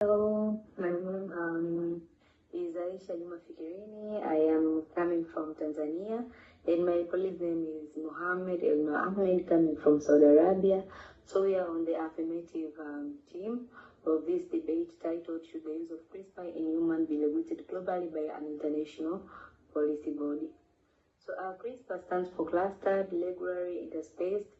Hello, my name is Aisha Juma Fikirini. I am coming from Tanzania, and my colleague's name is Mohammed El Ahmed, coming from Saudi Arabia. So we are on the affirmative team of this debate titled "Should the use of CRISPR in humans be regulated globally by an international policy body?" So CRISPR stands for clustered, regularly interspaced,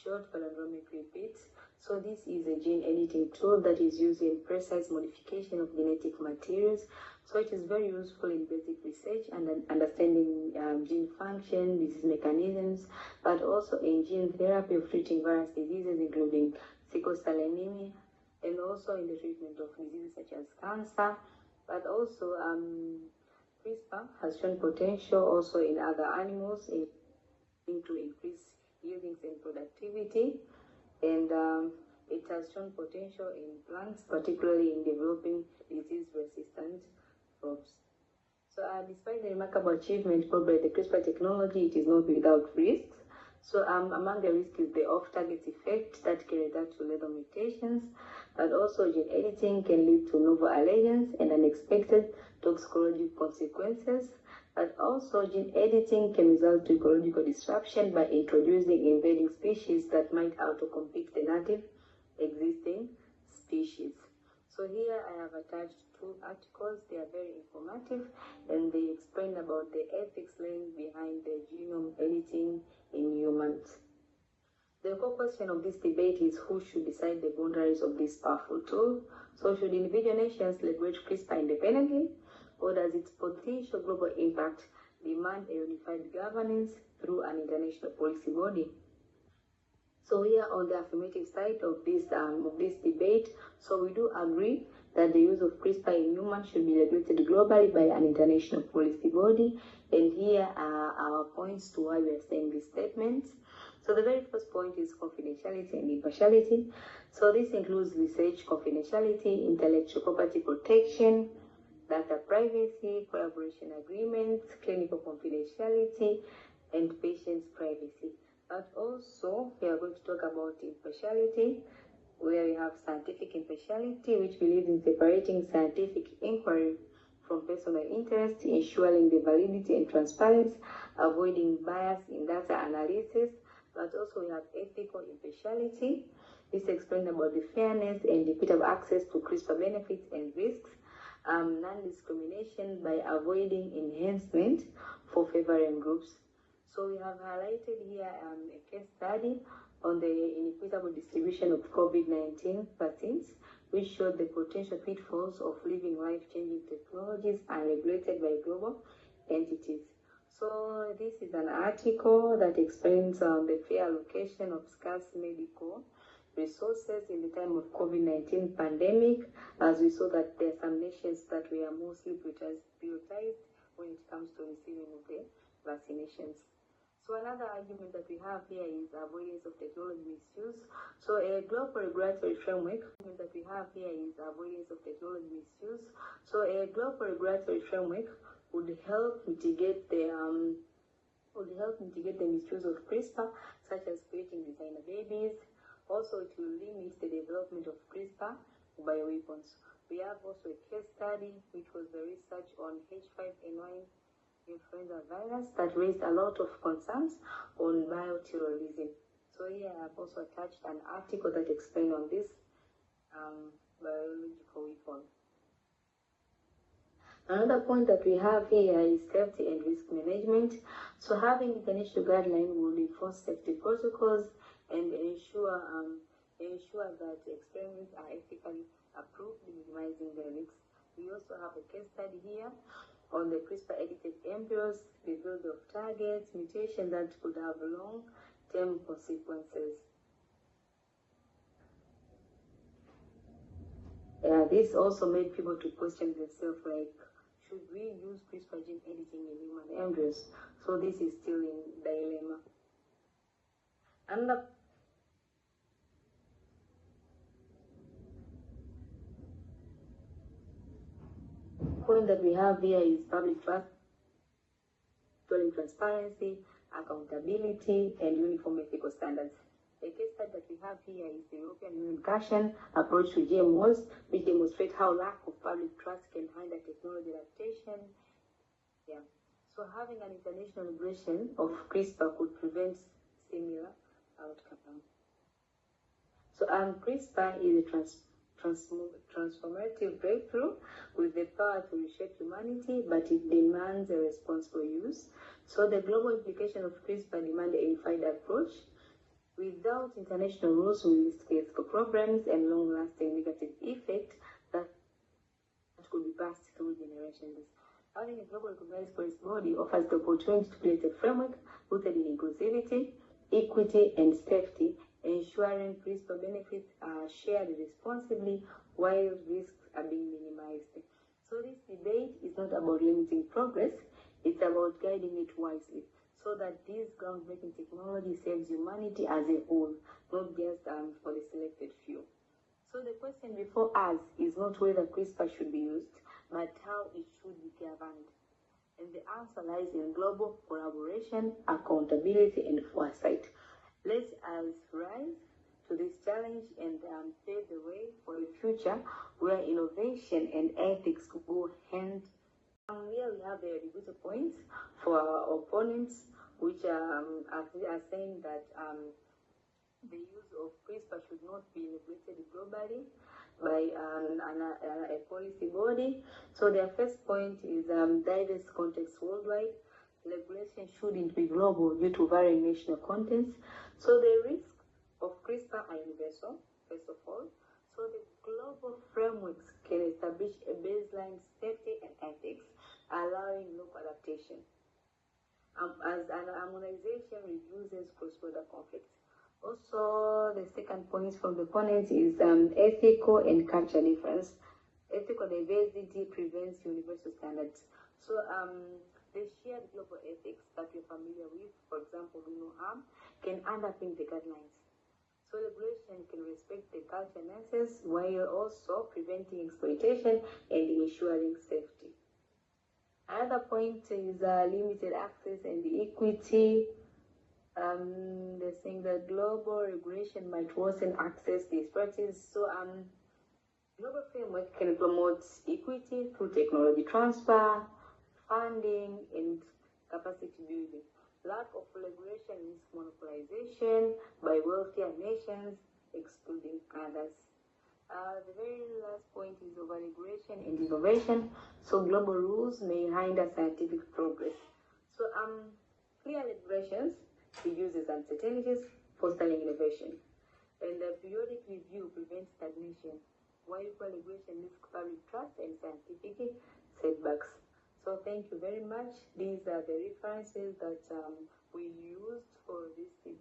short palindromic repeats. So this is a gene editing tool that is used in precise modification of genetic materials. So it is very useful in basic research and understanding gene function, disease mechanisms, but also in gene therapy of treating various diseases, including sickle cell anemia, and also in the treatment of diseases such as cancer, but also CRISPR has shown potential also in other animals to increase yieldings and productivity, and it has shown potential in plants, particularly in developing disease-resistant crops. So despite the remarkable achievement brought by the CRISPR technology, it is not without risks. So among the risks is the off-target effect that can result to lethal mutations, but also gene editing can lead to novel allegations and unexpected toxicological consequences. But also gene editing can result to ecological disruption by introducing invading species that might outcompete the native existing species. So here I have attached two articles. They are very informative and they explain about the ethics lying behind the genome editing in humans. The core question of this debate is who should decide the boundaries of this powerful tool. So should individual nations regulate CRISPR independently, or does its potential global impact demand a unified governance through an international policy body? So here on the affirmative side of this debate, so we do agree that the use of CRISPR in humans should be regulated globally by an international policy body. And here are our points to why we are saying these statements. So the very first point is confidentiality and impartiality. So this includes research confidentiality, intellectual property protection, data privacy, collaboration agreements, clinical confidentiality, and patient's privacy. But also, we are going to talk about impartiality, where we have scientific impartiality, which believes in separating scientific inquiry from personal interest, ensuring the validity and transparency, avoiding bias in data analysis. But also, we have ethical impartiality. This explains about the fairness and equitable access to CRISPR benefits and risks. Non-discrimination by avoiding enhancement for favoring groups. So we have highlighted here a case study on the inequitable distribution of COVID-19 vaccines, which showed the potential pitfalls of leaving life-changing technologies unregulated by global entities. So this is an article that explains the fair allocation of scarce medical resources in the time of COVID-19 pandemic, as we saw that there are some nations that were mostly prioritized when it comes to receiving of the vaccinations. So another argument that we have here is avoidance of technology misuse. So a global regulatory framework that we have here is avoidance of technology misuse. So a global regulatory framework would help mitigate the misuse of CRISPR, such as creating designer babies. Also, it will limit the development of CRISPR bioweapons. We have also a case study, which was the research on H5N1 influenza virus that raised a lot of concerns on bioterrorism. So here I have also attached an article that explains on this biological weapon. Another point that we have here is safety and risk management. So having international guidelines will enforce safety protocols and ensure that experiments are ethically approved, minimizing the risks. We also have a case study here on the CRISPR-edited embryos, the build of targets, mutation that could have long-term consequences. This also made people to question themselves, like, should we use CRISPR gene editing in human embryos? So this is still in dilemma. Another point that we have here is public trust, transparency, accountability, and uniform ethical standards. A case study that we have here is the European Union caution approach to GMOs, which demonstrate how lack of public trust can hinder technology adaptation. Yeah. So having an international regulation of CRISPR could prevent similar outcomes. So CRISPR is a transformative breakthrough with the power to reshape humanity, but it demands a responsible use. So the global implication of CRISPR demand a unified approach. Without international rules, we risk ethical problems and long-lasting negative effects that could be passed through generations. Having a global recognized policy body offers the opportunity to create a framework rooted in inclusivity, equity, and safety, ensuring CRISPR benefits are shared responsibly while risks are being minimized. So this debate is not about limiting progress, it's about guiding it wisely, so that this groundbreaking technology saves humanity as a whole, not just for the selected few. So the question before us is not whether CRISPR should be used, but how it should be governed. And the answer lies in global collaboration, accountability, and foresight. Let us rise to this challenge and pave the way for a future where innovation and ethics go hand. Here we have the rebuttal points for our opponents, which are saying that the use of CRISPR should not be regulated globally by a policy body. So their first point is diverse context worldwide. Regulation shouldn't be global due to varying national contents. So the risks of CRISPR are universal, first of all. So the global frameworks can establish a baseline safety and ethics, allowing local adaptation. As an harmonization reduces cross-border conflicts. Also, the second point from the opponent is ethical and cultural difference. Ethical diversity prevents universal standards. So the shared global ethics that we're familiar with, for example, do no harm, can underpin the guidelines. So regulation can respect the cultural nuances while also preventing exploitation and ensuring safety. Another point is limited access and equity. They're saying that global regulation might worsen access disparities. So global framework can promote equity through technology transfer, funding, and capacity building. Lack of regulation risks monopolization by wealthier nations, excluding others. The very last point is overregulation and innovation. So global rules may hinder scientific progress. So clear regulations reduces uncertainties, fostering innovation. And the periodic review prevents stagnation, while equal regulation risks public trust and scientific setbacks. So thank you very much. These are the references that we used for this debate.